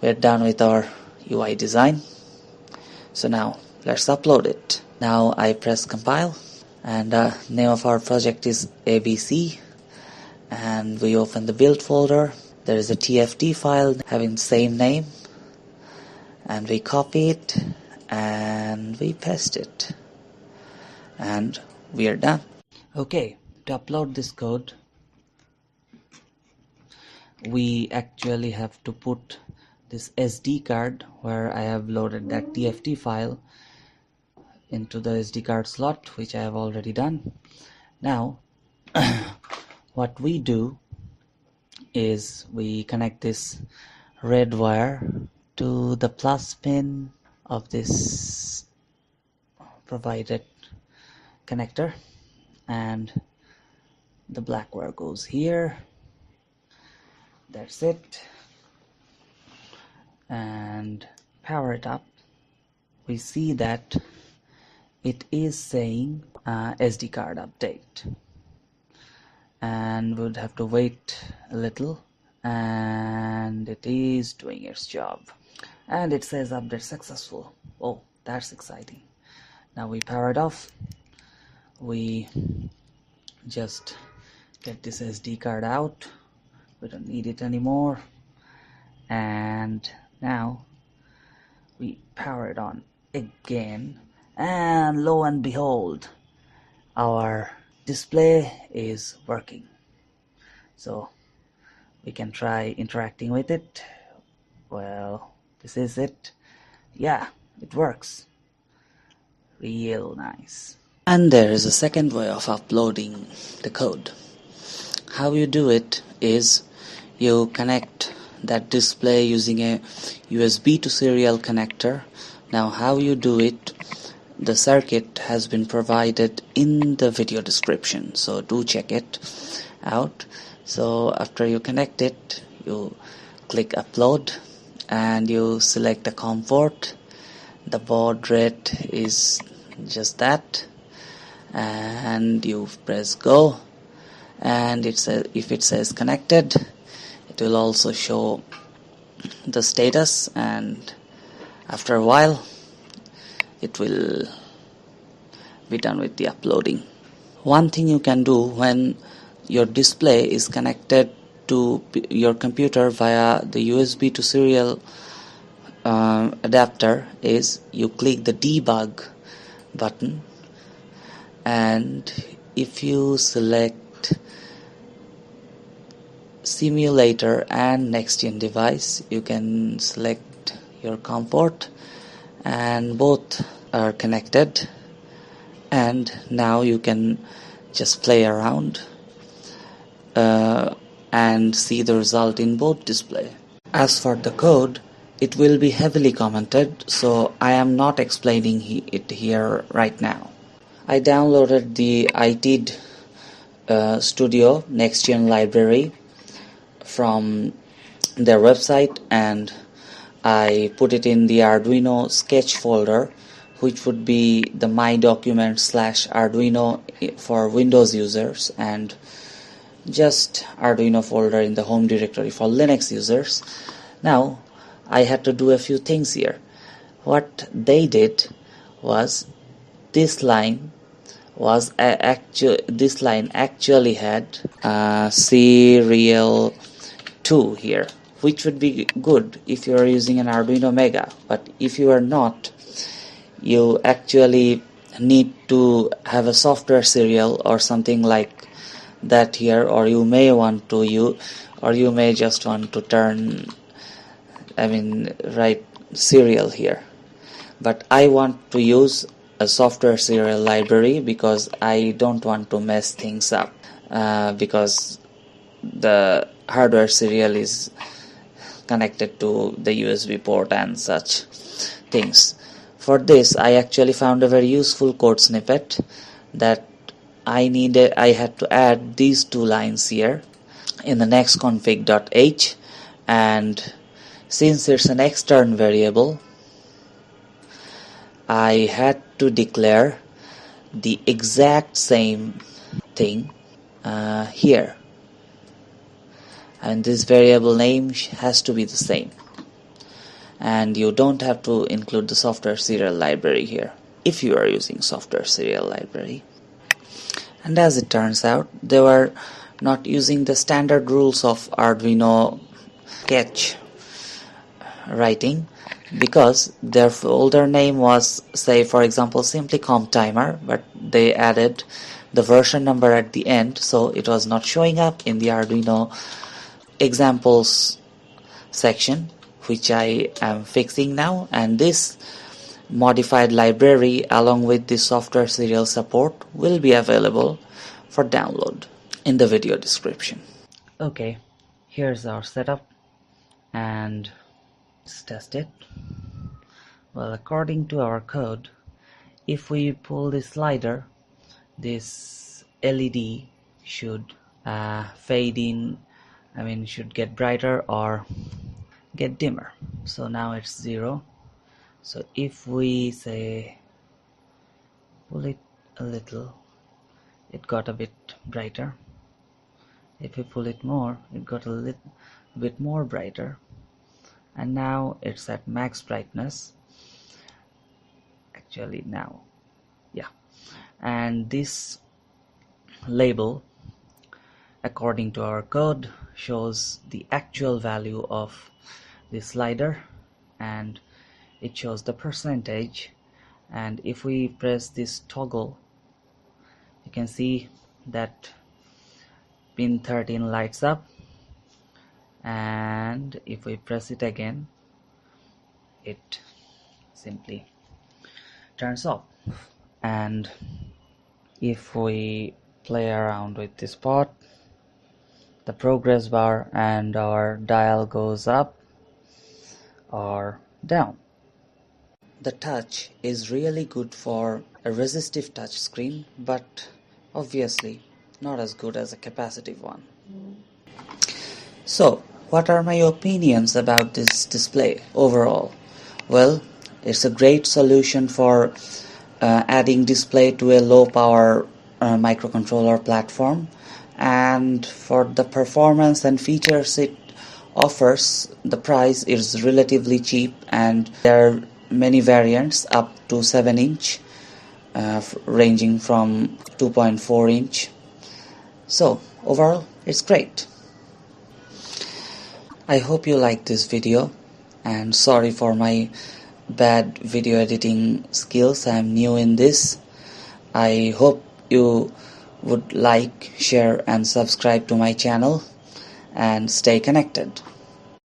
we're done with our UI design. So now let's upload it. Now I press compile, and name of our project is ABC, and we open the build folder. There is a TFT file having the same name, and we copy it and we paste it, and we are done. Okay, to upload this code, we actually have to put this SD card where I have loaded that TFT file into the SD card slot, which I have already done. Now what we do is we connect this red wire to the plus pin of this provided connector, and the black wire goes here. That's it. And power it up. We see that it is saying SD card update, and we would have to wait a little, and it is doing its job, and it says update successful. Oh, that's exciting. Now we power it off. We just get this SD card out. We don't need it anymore, and now we power it on again, and lo and behold, our display is working. So we can try interacting with it. Well, this is it. Yeah, it works. Real nice. And there is a second way of uploading the code. How you do it is you connect that display using a USB to serial connector. Now how you do it, the circuit has been provided in the video description, so do check it out. So after you connect it, you click upload and you select the COM port. The baud rate is just that, and you press go, and it says, if it says connected, it will also show the status, and after a while it will be done with the uploading. One thing you can do when your display is connected to your computer via the USB to serial adapter is you click the debug button, and if you select simulator and Nextion device, you can select your COM port, and both are connected, and now you can just play around and see the result in both display. As for the code, it will be heavily commented, so I am not explaining it here right now. I downloaded the IT Studio Nextion library from their website, and I put it in the Arduino sketch folder, which would be the my document / Arduino for Windows users, and just Arduino folder in the home directory for Linux users. Now I had to do a few things here. What they did was this line actually had serial 2 here, which would be good if you are using an Arduino Mega, but if you are not, you actually need to have a software serial or something like that here, or you may just want to write serial here. But I want to use a software serial library because I don't want to mess things up, because the hardware serial is connected to the USB port and such things. For this, I actually found a very useful code snippet that I had to add these two lines here in the nextconfig.h, and since it's an external variable, I had to declare the exact same thing here, and this variable name has to be the same. and you don't have to include the software serial library here if you are using software serial library. And as it turns out, they were not using the standard rules of Arduino sketch writing, because their folder name was, say for example, simply comp timer, but they added the version number at the end, so it was not showing up in the Arduino examples section, which I am fixing now. And this modified library along with the software serial support will be available for download in the video description. Okay, here's our setup and let's test it. Well, according to our code, if we pull the slider, this LED should fade in, should get brighter or get dimmer. So now it's 0. So if we say pull it a little, it got a bit brighter. If we pull it more, it got a little bit more brighter. And now it's at max brightness. Actually now, yeah. And this label, according to our code, shows the actual value of the slider, and it shows the percentage. And if we press this toggle, you can see that pin 13 lights up, and if we press it again, it simply turns off. And if we play around with this pot, the progress bar and our dial goes up or down. The touch is really good for a resistive touch screen, but obviously not as good as a capacitive one. So, what are my opinions about this display overall? Well, it's a great solution for adding display to a low power microcontroller platform, and for the performance and features it offers, the price is relatively cheap, and there are many variants up to 7 inch, ranging from 2.4 inch. So overall it's great. I hope you liked this video, and sorry for my bad video editing skills. I'm new in this. I hope you would like, share and subscribe to my channel, and stay connected.